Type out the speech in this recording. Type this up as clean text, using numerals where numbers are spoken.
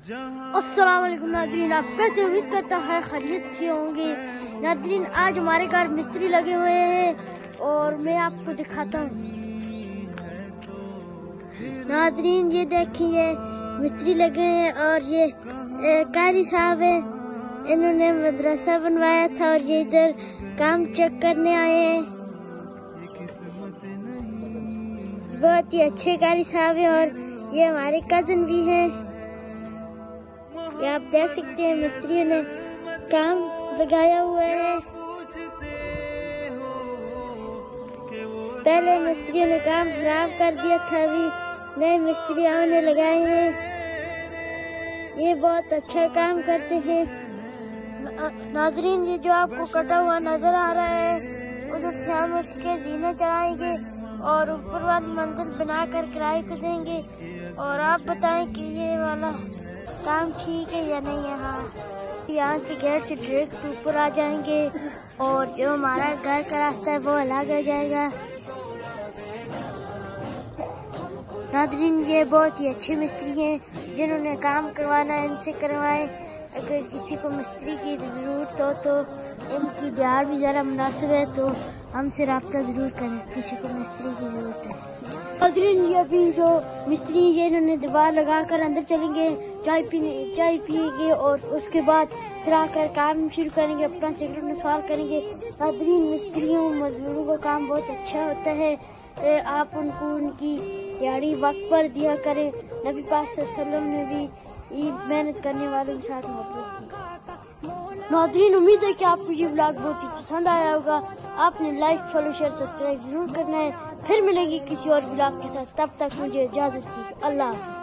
अस्सलाम वालेकुम नाज़रीन, आप कैसे उम्मीद करता है खैरियत से होंगे। नाज़रीन, आज हमारे घर मिस्त्री लगे हुए हैं और मैं आपको दिखाता हूँ। नाज़रीन, ये देखिए मिस्त्री लगे हैं और ये कारी साहब है, इन्होंने मदरसा बनवाया था और ये इधर काम चेक करने आए हैं। बहुत ही अच्छे कारी साहब हैं और ये हमारे कजन भी हैं। ये आप देख सकते हैं मिस्त्रियों ने काम लगाया हुआ है। पहले मिस्त्रियों ने काम खराब कर दिया था, अभी नए मिस्त्री आने लगाए हैं। ये बहुत अच्छा काम करते हैं। नाजरीन, ये जो आपको कटा हुआ नजर आ रहा है, उधर से हम उसके जीने चढ़ाएंगे और ऊपर वाली मंजिल बनाकर किराए को देंगे। और आप बताएं कि ये वाला काम ठीक है या नहीं है। हाँ, यहाँ से गेट से डायरेक्ट ऊपर आ जाएंगे और जो हमारा घर का रास्ता है वो अलग आ जाएगा। नाज़रीन, ये बहुत ही अच्छे मिस्त्री हैं, जिन्होंने काम करवाना है इनसे करवाएं। अगर किसी को मिस्त्री की जरूरत हो तो इनकी दिहाड़ भी ज़रा मुनासिब है, तो हमसे रब्ता ज़रूर करें किसी को मिस्त्री की जरूरत है। नाज़रीन, ये अभी जो मिस्त्री ये इन्होंने दीवार लगा कर अंदर चलेंगे, चाय पिएंगे और उसके बाद फिर आकर काम शुरू करेंगे, अपना सिगरेट में सवाल करेंगे। नाज़रीन, मिस्त्रियों मजदूरों का काम बहुत अच्छा होता है। आप उनको उनकी दिहाड़ी वक्त पर दिया करें। नबी पाक सल्लल्लाहु अलैहि वसल्लम ने भी मेहनत करने वालों के साथ मोहब्बत की। नाज़रीन, उम्मीद है कि आपको ये व्लॉग बहुत ही पसंद आया होगा। आपने लाइक, फॉलो, शेयर, सब्सक्राइब जरूर करना है। फिर मिलेंगे किसी और व्लॉग के साथ, तब तक मुझे इजाजत दी। अल्लाह हाफ़िज़।